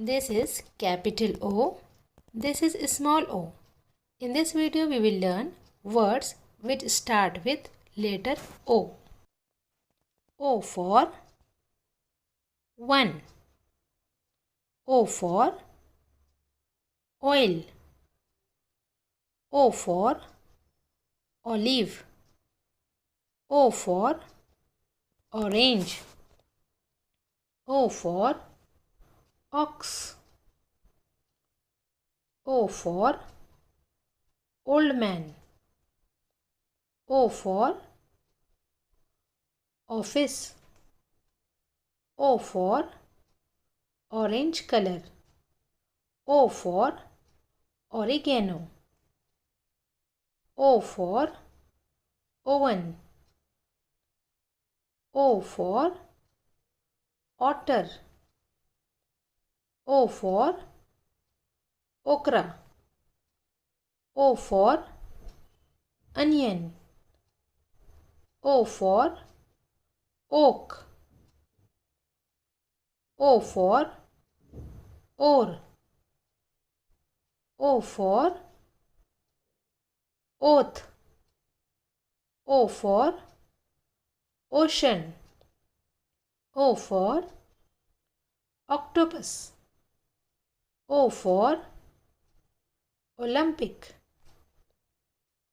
This is capital O. This is small o. In this video, we will learn words which start with letter O. O for one. O for oil. O for olive. O for orange. O for ox. O for old man. O for office. O for orange color. O for oregano. O for oven. O for otter. O for okra. O for onion. O for oak. O for oar. O for oath. O for ocean. O for octopus. O for Olympic.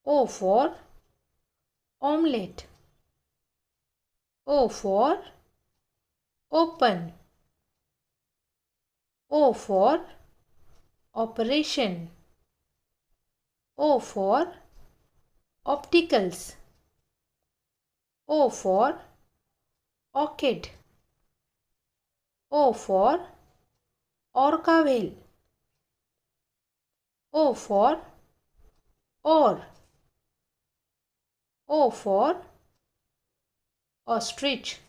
O for omelette. O for open. O for operation. O for opticals. O for orchid. O for orca whale. O for oar. O for ostrich.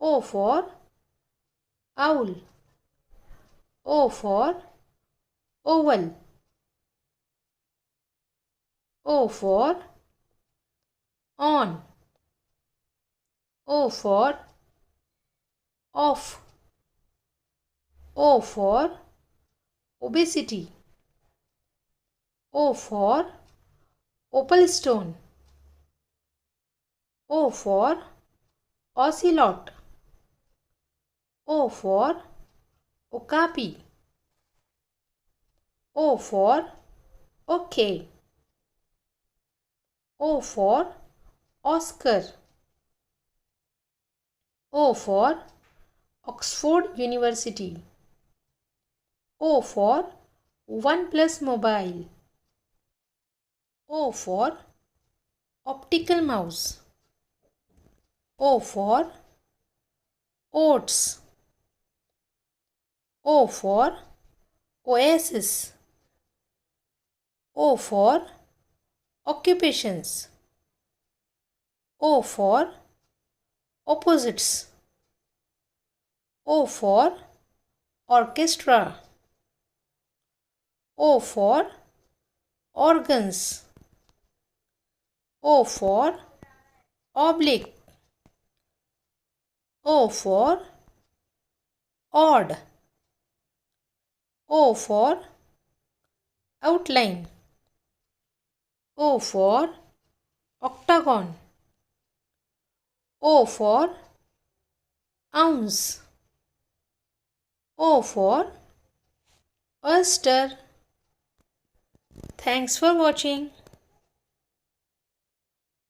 O for owl. O for oval. O for on. O for off. O for obesity. O for opal stone. O for ocelot. O for okapi. O for okay. O for Oscar. O for Oxford University. O for OnePlus Mobile. O for optical mouse. O for oats. O for oasis. O for occupations. O for opposites. O for orchestra. O for organs. O for oblique. O for odd. O for outline. O for octagon. O for ounce. O for oyster. Thanks for watching.